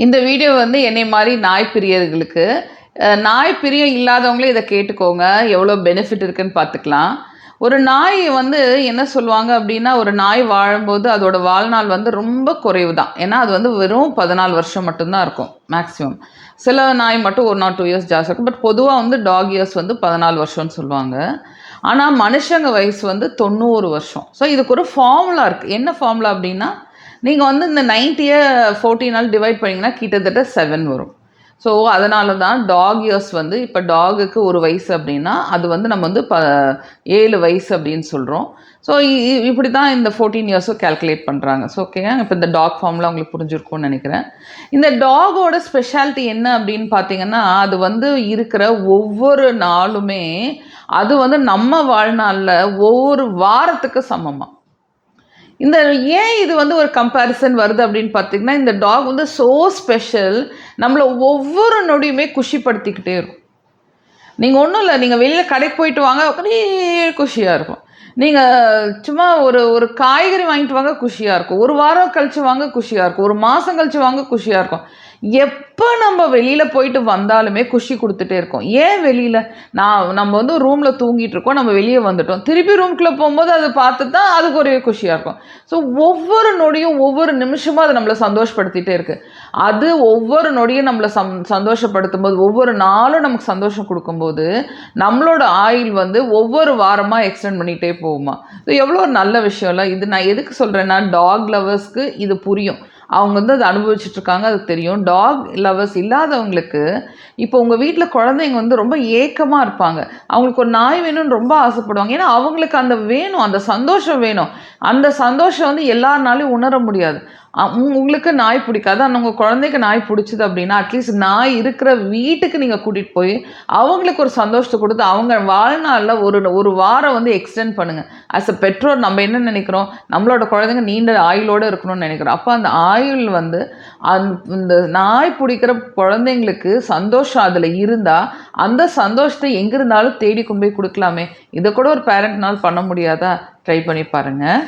இந்த வீடியோ வந்து என்னை மாதிரி நாய் பிரியர்களுக்கு, நாய் பிரியம் இல்லாதவங்களே இதை கேட்டுக்கோங்க. எவ்வளோ பெனிஃபிட் இருக்குன்னு பார்த்துக்கலாம். ஒரு நாய் வந்து என்ன சொல்லுவாங்க அப்படின்னா, ஒரு நாய் வாழும்போது அதோட வாழ்நாள் வந்து ரொம்ப குறைவு தான். ஏன்னா அது வந்து வெறும் 14 வருஷம் மட்டும்தான் இருக்கும் மேக்ஸிமம். சில நாய் மட்டும் 1 ஆர் 2 இயர்ஸ் ஜாஸ்தி இருக்கும். பட் பொதுவாக வந்து டாக் இயர்ஸ் வந்து 14 வருஷம்னு சொல்லுவாங்க. ஆனால் மனுஷங்க வயசு வந்து 90 வருஷம். ஸோ இதுக்கு ஒரு ஃபார்முலா இருக்குது. என்ன ஃபார்முலா அப்படின்னா, நீங்கள் வந்து இந்த 90யை 14ஆல் டிவைட் பண்ணிங்கன்னா கிட்டத்தட்ட 7 வரும். ஸோ அதனால தான் டாக் இயர்ஸ் வந்து இப்போ டாகுக்கு 1 வயசு அப்படின்னா அது வந்து நம்ம வந்து 7 வயசு அப்படின்னு சொல்கிறோம். ஸோ இப்படி தான் இந்த 14 இயர்ஸும் கேல்குலேட் பண்ணுறாங்க. ஸோ ஓகேங்க, இப்போ இந்த டாக் ஃபார்ம்லாம் உங்களுக்கு புரிஞ்சிருக்கும்னு நினைக்கிறேன். இந்த டாகோட ஸ்பெஷாலிட்டி என்ன அப்படின்னு பார்த்தீங்கன்னா, அது வந்து இருக்கிற ஒவ்வொரு நாளுமே அது வந்து நம்ம வாழ்நாளில் ஒவ்வொரு வாரத்துக்கு சமமாக. இந்த ஏன் இது வந்து ஒரு கம்பேரிசன் வருது அப்படின்னு பார்த்தீங்கன்னா, இந்த டாக் வந்து ஸோ ஸ்பெஷல். நம்மளை ஒவ்வொரு நொடியுமே குஷிப்படுத்திக்கிட்டே இருக்கும். நீங்கள் ஒன்றும் இல்லை, நீங்கள் வெளியில் கடைக்கு போயிட்டு வாங்க, ஒரே குஷியாக இருக்கும். நீங்கள் சும்மா ஒரு ஒரு காய்கறி வாங்கிட்டு வாங்க, குஷியாக இருக்கும். ஒரு வாரம் கழித்து வாங்க, குஷியாக இருக்கும். ஒரு மாதம் கழித்து வாங்க, குஷியாக இருக்கும். எப்போ நம்ம வெளியில் போயிட்டு வந்தாலுமே குஷி கொடுத்துட்டே இருக்கோம். ஏன் வெளியில் நம்ம வந்து ரூமில் தூங்கிட்டு இருக்கோம், நம்ம வெளியே வந்துட்டோம், திருப்பி ரூம்குள்ளே போகும்போது அதை பார்த்து தான் அதுக்கு ஒரே குஷியாக இருக்கும். ஸோ ஒவ்வொரு நொடியும் ஒவ்வொரு நிமிஷமும் அது நம்மளை சந்தோஷப்படுத்திகிட்டே இருக்குது. அது ஒவ்வொரு நொடியும் நம்மளை சந்தோஷப்படுத்தும் போது, ஒவ்வொரு நாளும் நமக்கு சந்தோஷம் கொடுக்கும்போது நம்மளோட ஆயுள் வந்து ஒவ்வொரு வாரமாக எக்ஸ்டெண்ட் பண்ணிகிட்டே போகுமா. ஸோ எவ்வளோ ஒரு நல்ல விஷயம்ல இது. நான் எதுக்கு சொல்கிறேன்னா, டாக் லவர்ஸ்க்கு இது புரியும். அவங்க வந்து அதை அனுபவிச்சுட்ருக்காங்க, அது தெரியும். டாக் லவர்ஸ் இல்லாதவங்களுக்கு, இப்போ உங்கள் வீட்டில் குழந்தைங்க வந்து ரொம்ப ஏக்கமாக இருப்பாங்க. அவங்களுக்கு ஒரு நாய் வேணும்னு ரொம்ப ஆசைப்படுவாங்க. ஏன்னா அவங்களுக்கு அந்த வேணும், அந்த சந்தோஷம் வேணும். அந்த சந்தோஷம் வந்து எல்லாருனாலையும் உணர முடியாது. உங்களுக்கு நாய் பிடிக்காது, ஆனால் உங்கள் குழந்தைக்கு நாய் பிடிச்சிது அப்படின்னா, அட்லீஸ்ட் நாய் இருக்கிற வீட்டுக்கு நீங்கள் கூட்டிகிட்டு போய் அவங்களுக்கு ஒரு சந்தோஷத்தை கொடுத்து அவங்க வாழ்நாளில் ஒரு வாரம் வந்து எக்ஸ்டெண்ட் பண்ணுங்கள். ஆஸ் அ பெற்றோர் நம்ம என்ன நினைக்கிறோம், நம்மளோட குழந்தைங்க நீண்ட ஆயுளோடு இருக்கணும்னு நினைக்கிறோம். அப்போ அந்த ஆயுள் வந்து இந்த நாய் பிடிக்கிற குழந்தைங்களுக்கு சந்தோஷம் அதில் இருந்தால், அந்த சந்தோஷத்தை எங்கே இருந்தாலும் தேடி கொண்டு போய் கொடுக்கலாமே. இதை கூட ஒரு பேரண்ட்னால் பண்ண முடியாதா? ட்ரை பண்ணி பாருங்கள்.